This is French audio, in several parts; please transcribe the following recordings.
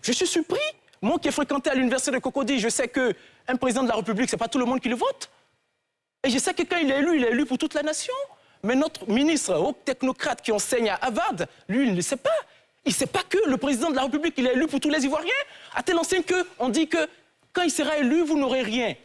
Je suis surpris. Moi qui ai fréquenté à l'université de Cocody, je sais qu'un président de la République, ce n'est pas tout le monde qui le vote. Et je sais que quand il est élu pour toute la nation. Mais notre ministre, haut technocrate qui enseigne à Harvard, lui, il ne le sait pas. Il ne sait pas que le président de la République, il est élu pour tous les Ivoiriens. À telle enseigne qu'on dit que quand il sera élu, vous n'aurez rien.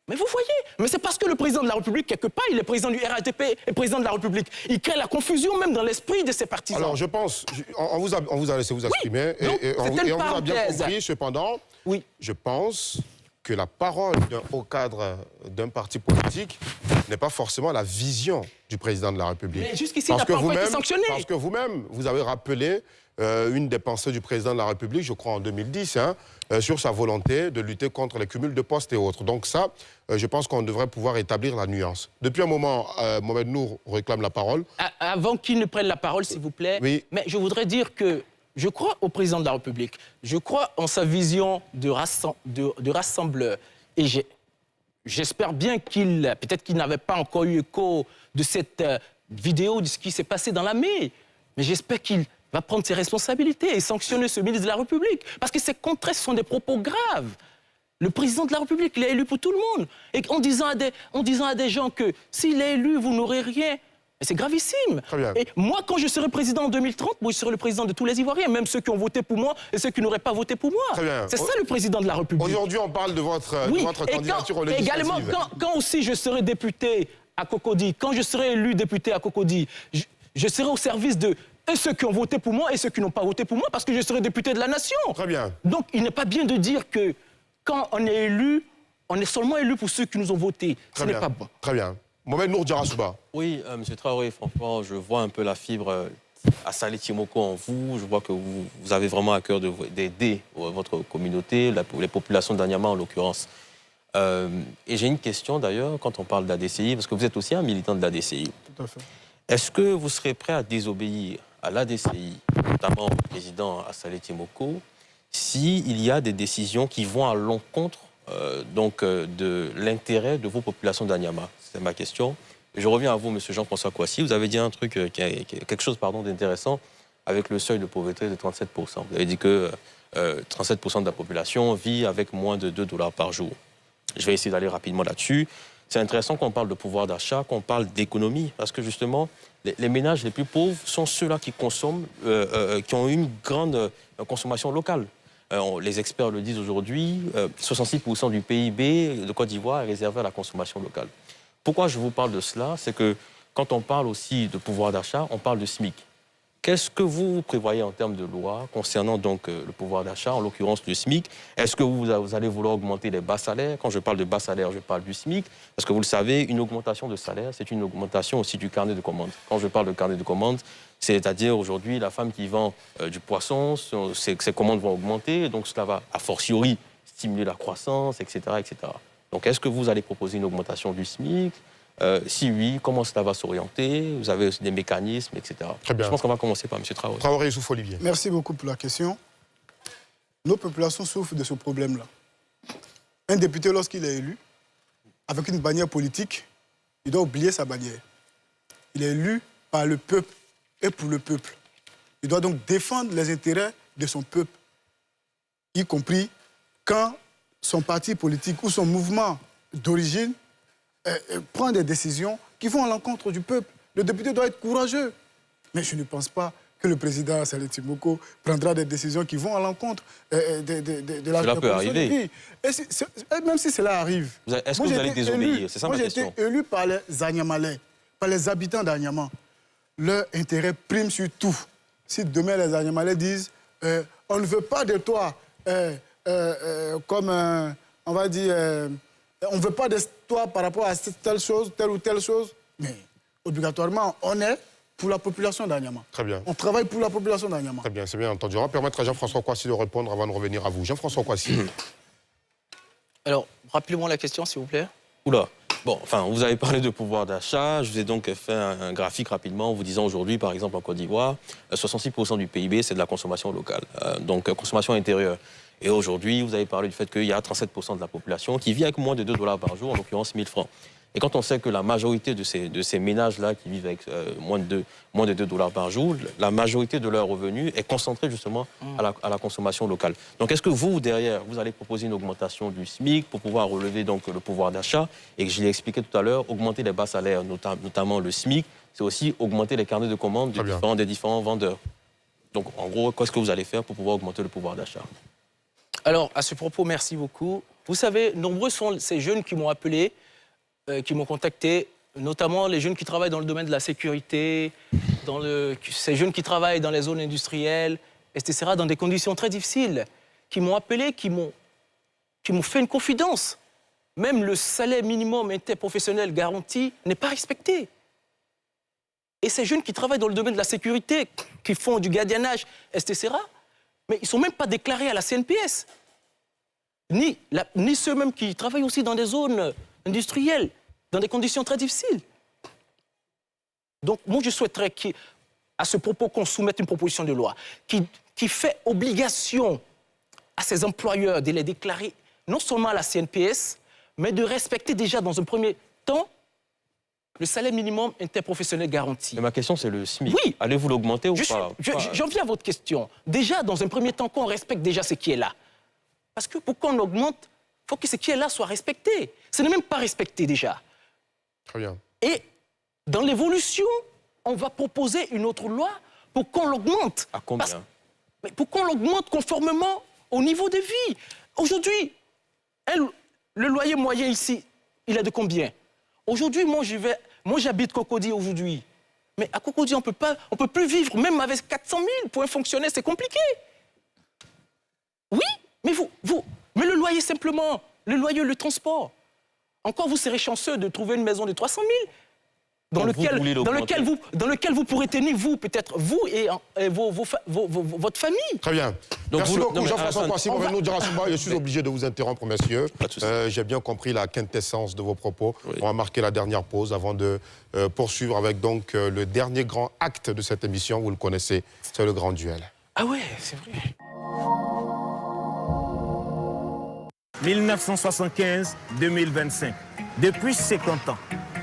Mais vous voyez, mais c'est parce que le président de la République, quelque part, il est président du RATP et président de la République. Il crée la confusion même dans l'esprit de ses partisans. Alors je pense, on vous a laissé vous exprimer, oui, et on vous a bien compris, cependant, oui. Je pense que la parole d'un haut cadre d'un parti politique n'est pas forcément la vision du président de la République. Mais jusqu'ici, il n'a pas encore été sanctionné. Parce que vous-même, vous avez rappelé une des pensées du président de la République, je crois en 2010, sur sa volonté de lutter contre les cumuls de postes et autres. Donc ça, je pense qu'on devrait pouvoir établir la nuance. Depuis un moment, Mohamed Nour réclame la parole. Avant qu'il ne prenne la parole, s'il vous plaît, oui. Mais je voudrais dire que je crois au président de la République. Je crois en sa vision de rassembleur. Et j'espère bien peut-être qu'il n'avait pas encore eu écho de cette vidéo, de ce qui s'est passé dans la mai. Mais j'espère qu'il va prendre ses responsabilités et sanctionner ce ministre de la République. Parce que ces contraires, ce sont des propos graves. Le président de la République, il est élu pour tout le monde. Et en disant à des gens que s'il est élu, vous n'aurez rien. Mais c'est gravissime. Et moi, quand je serai président en 2030, moi, je serai le président de tous les Ivoiriens, même ceux qui ont voté pour moi et ceux qui n'auraient pas voté pour moi. C'est ça le président de la République. Aujourd'hui, on parle de votre candidature aux législatives. Également, quand aussi je serai député à Cocody, quand je serai élu député à Cocody, je serai au service de ceux qui ont voté pour moi et ceux qui n'ont pas voté pour moi, parce que je serai député de la nation. Très bien. Donc, il n'est pas bien de dire que quand on est élu, on est seulement élu pour ceux qui nous ont voté. Ce n'est pas bon. Très bien. Mohamed Nour Djarasouba. Oui, M. Traoré, franchement, je vois un peu la fibre à Saleh Timoko en vous. Je vois que vous avez vraiment à cœur d'aider votre communauté, les populations d'Anyama en l'occurrence. Et j'ai une question d'ailleurs, quand on parle d'ADCI, parce que vous êtes aussi un militant de l'ADCI. Tout à fait. Est-ce que vous serez prêt à désobéir à l'ADCI, notamment au président Saleh Timoko, s'il y a des décisions qui vont à l'encontre de l'intérêt de vos populations d'Anyama? C'est ma question. Je reviens à vous, M. Jean-François Kouassi. Vous avez dit un truc, quelque chose d'intéressant avec le seuil de pauvreté de 37%. Vous avez dit que 37% de la population vit avec moins de $2 par jour. Je vais essayer d'aller rapidement là-dessus. C'est intéressant qu'on parle de pouvoir d'achat, qu'on parle d'économie, parce que justement, les ménages les plus pauvres sont ceux-là qui consomment, qui ont une grande consommation locale. Les experts le disent aujourd'hui, 66% du PIB de Côte d'Ivoire est réservé à la consommation locale. Pourquoi je vous parle de cela? C'est que quand on parle aussi de pouvoir d'achat, on parle de SMIC. Qu'est-ce que vous prévoyez en termes de loi concernant donc le pouvoir d'achat, en l'occurrence le SMIC? Est-ce que vous allez vouloir augmenter les bas salaires? Quand je parle de bas salaires, je parle du SMIC. Parce que vous le savez, une augmentation de salaire, c'est une augmentation aussi du carnet de commande. Quand je parle de carnet de commande, c'est-à-dire aujourd'hui, la femme qui vend du poisson, ses commandes vont augmenter, donc cela va a fortiori stimuler la croissance, etc., etc. Donc est-ce que vous allez proposer une augmentation du SMIC? Si oui, comment cela va s'orienter? Vous avez aussi des mécanismes, etc. Très bien. Je pense qu'on va commencer par M. Traoré. Traoré Youssouf Olivier. Merci beaucoup pour la question. Nos populations souffrent de ce problème-là. Un député, lorsqu'il est élu, avec une bannière politique, il doit oublier sa bannière. Il est élu par le peuple et pour le peuple. Il doit donc défendre les intérêts de son peuple, y compris quand son parti politique ou son mouvement d'origine prend des décisions qui vont à l'encontre du peuple. Le député doit être courageux. Mais je ne pense pas que le président Saleh Timoko prendra des décisions qui vont à l'encontre de la Cela peut arriver. Et même si cela arrive... Est-ce que vous allez désobéir? C'est ça ma question. Moi, j'ai été élu par les Agnamalais, par les habitants d'Anyama. Leur intérêt prime sur tout. Si demain les Agnamalais disent on ne veut pas de toi comme, on va dire... on ne veut pas de toi par rapport à telle chose, telle ou telle chose, mais obligatoirement, on est pour la population d'Anyama. Très bien. On travaille pour la population d'Anyama. Très bien, c'est bien entendu. On va permettre à Jean-François Kouassi de répondre avant de revenir à vous. Jean-François Kouassi. Alors, rappelez-moi la question, s'il vous plaît. Oula. Bon, enfin, vous avez parlé de pouvoir d'achat. Je vous ai donc fait un graphique rapidement en vous disant aujourd'hui, par exemple, en Côte d'Ivoire, 66% du PIB, c'est de la consommation locale. Donc, consommation intérieure. Et aujourd'hui, vous avez parlé du fait qu'il y a 37% de la population qui vit avec moins de $2 par jour, en l'occurrence 1000 francs. Et quand on sait que la majorité de ces ménages-là qui vivent avec moins de $2 par jour, la majorité de leur revenu est concentrée justement à la consommation locale. Donc est-ce que vous, derrière, vous allez proposer une augmentation du SMIC pour pouvoir relever donc le pouvoir d'achat? Et que je l'ai expliqué tout à l'heure, augmenter les bas salaires, notamment le SMIC, c'est aussi augmenter les carnets de commandes des différents vendeurs. Donc en gros, qu'est-ce que vous allez faire pour pouvoir augmenter le pouvoir d'achat? Alors, à ce propos, merci beaucoup. Vous savez, nombreux sont ces jeunes qui m'ont appelé, qui m'ont contacté, notamment les jeunes qui travaillent dans le domaine de la sécurité, ces jeunes qui travaillent dans les zones industrielles, etc., dans des conditions très difficiles, qui m'ont appelé, qui m'ont fait une confidence. Même le salaire minimum interprofessionnel garanti n'est pas respecté. Et ces jeunes qui travaillent dans le domaine de la sécurité, qui font du gardiennage, etc., mais ils ne sont même pas déclarés à la CNPS. Ni ceux-mêmes qui travaillent aussi dans des zones industrielles, dans des conditions très difficiles. Donc, moi, je souhaiterais à ce propos qu'on soumette une proposition de loi qui fait obligation à ces employeurs de les déclarer non seulement à la CNPS, mais de respecter déjà dans un premier temps le salaire minimum interprofessionnel garanti. Mais ma question, c'est le SMIC. Oui. Allez-vous l'augmenter ou pas? J'en viens à votre question. Déjà, dans un premier temps, qu'on respecte déjà ce qui est là. Parce que pour qu'on augmente, il faut que ce qui est là soit respecté. Ce n'est même pas respecté déjà. Très bien. Et dans l'évolution, on va proposer une autre loi pour qu'on l'augmente. À combien? Mais pour qu'on l'augmente conformément au niveau de vie. Aujourd'hui, le loyer moyen ici, il est de combien? Aujourd'hui, moi j'habite Cocody aujourd'hui. Mais à Cocody, on peut plus vivre, même avec 400 000 pour un fonctionnaire, c'est compliqué. Oui, mais mais le loyer simplement, le loyer, le transport. Encore, vous serez chanceux de trouver une maison de 300 000 dans lequel vous pourrez tenir, vous, peut-être, vous et votre famille. Très bien. Donc merci beaucoup, Jean-François Alassane, Kouassi. Je suis obligé de vous interrompre, messieurs. J'ai bien compris la quintessence de vos propos. Oui. On va marquer la dernière pause avant de poursuivre avec donc, le dernier grand acte de cette émission. Vous le connaissez, c'est le grand duel. Ah ouais, c'est vrai. 1975-2025. Depuis 50 ans,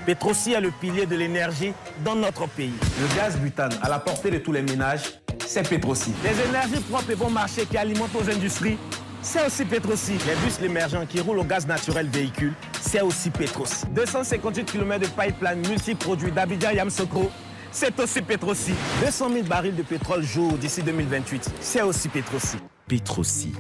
Petrosi est le pilier de l'énergie dans notre pays. Le gaz butane à la portée de tous les ménages, c'est Petrosi. Les énergies propres et bon marché qui alimentent nos industries, c'est aussi Petrosi. Les bus émergents qui roulent au gaz naturel véhicule, c'est aussi Petrosi. 258 km de pipeline multi-produits d'Abidjan à Yamoussoukro, c'est aussi Petrosi. 200 000 barils de pétrole jour d'ici 2028, c'est aussi Petrosi. Petrosi.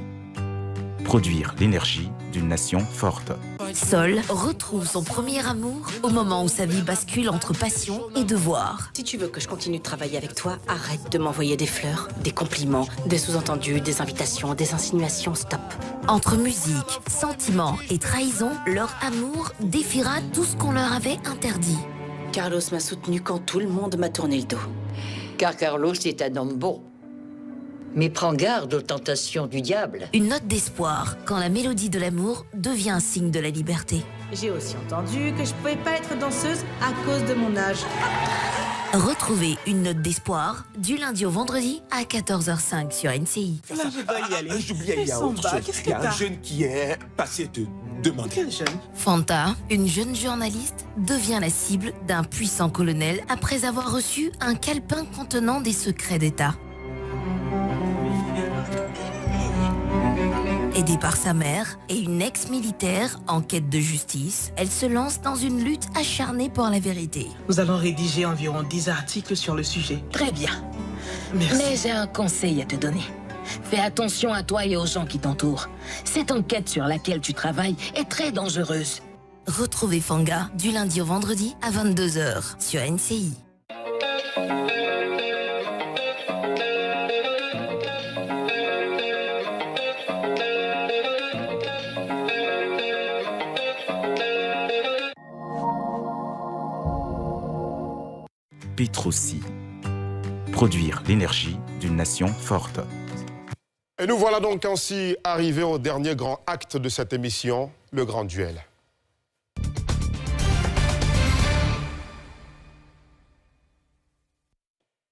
Produire l'énergie d'une nation forte. Sol retrouve son premier amour au moment où sa vie bascule entre passion et devoir. Si tu veux que je continue de travailler avec toi, arrête de m'envoyer des fleurs, des compliments, des sous-entendus, des invitations, des insinuations, stop. Entre musique, sentiment et trahison, leur amour défiera tout ce qu'on leur avait interdit. Carlos m'a soutenu quand tout le monde m'a tourné le dos. Car Carlos est un homme bon. Mais prends garde aux tentations du diable. Une note d'espoir quand la mélodie de l'amour devient un signe de la liberté. J'ai aussi entendu que je pouvais pas être danseuse à cause de mon âge. Retrouvez une note d'espoir du lundi au vendredi à 14h05 sur NCI. Là, je dois y aller. J'oublie, il y a autre chose. Il y a un jeune qui est passé te demander. Quel jeune? Fanta, une jeune journaliste, devient la cible d'un puissant colonel après avoir reçu un calepin contenant des secrets d'État. Aidée par sa mère et une ex-militaire en quête de justice, elle se lance dans une lutte acharnée pour la vérité. Nous allons rédiger environ 10 articles sur le sujet. Très bien. Merci. Mais j'ai un conseil à te donner. Fais attention à toi et aux gens qui t'entourent. Cette enquête sur laquelle tu travailles est très dangereuse. Retrouvez Fanga du lundi au vendredi à 22h sur NCI. Petrosi. Produire l'énergie d'une nation forte. Et nous voilà donc ainsi arrivés au dernier grand acte de cette émission, le grand duel.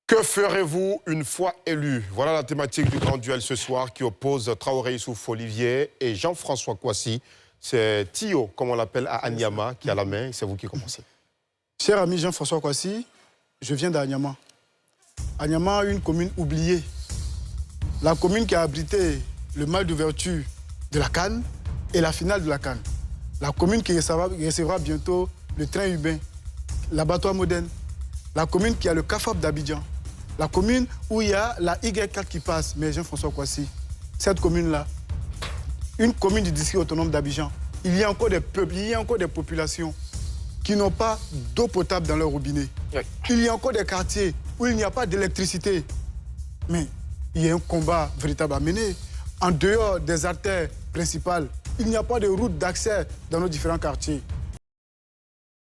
Que ferez-vous une fois élu? Voilà la thématique du grand duel ce soir qui oppose Traoré Youssouf Olivier et Jean-François Kouassi, C'est Tio, comme on l'appelle à Anyama, qui a la main. C'est vous qui commencez. Cher ami Jean-François Kouassi, je viens d'Anyama. Anyama, une commune oubliée. La commune qui a abrité le mal d'ouverture de la CAN et la finale de la CAN. La commune qui recevra bientôt le train urbain, l'abattoir moderne. La commune qui a le CAFAB d'Abidjan. La commune où il y a la Y4 qui passe. Mais Jean-François Kouassi, cette commune-là, une commune du district autonome d'Abidjan, il y a encore des peuples, il y a encore des populations qui n'ont pas d'eau potable dans leur robinet. Oui. Il y a encore des quartiers où il n'y a pas d'électricité. Mais il y a un combat véritable à mener. En dehors des artères principales, il n'y a pas de route d'accès dans nos différents quartiers.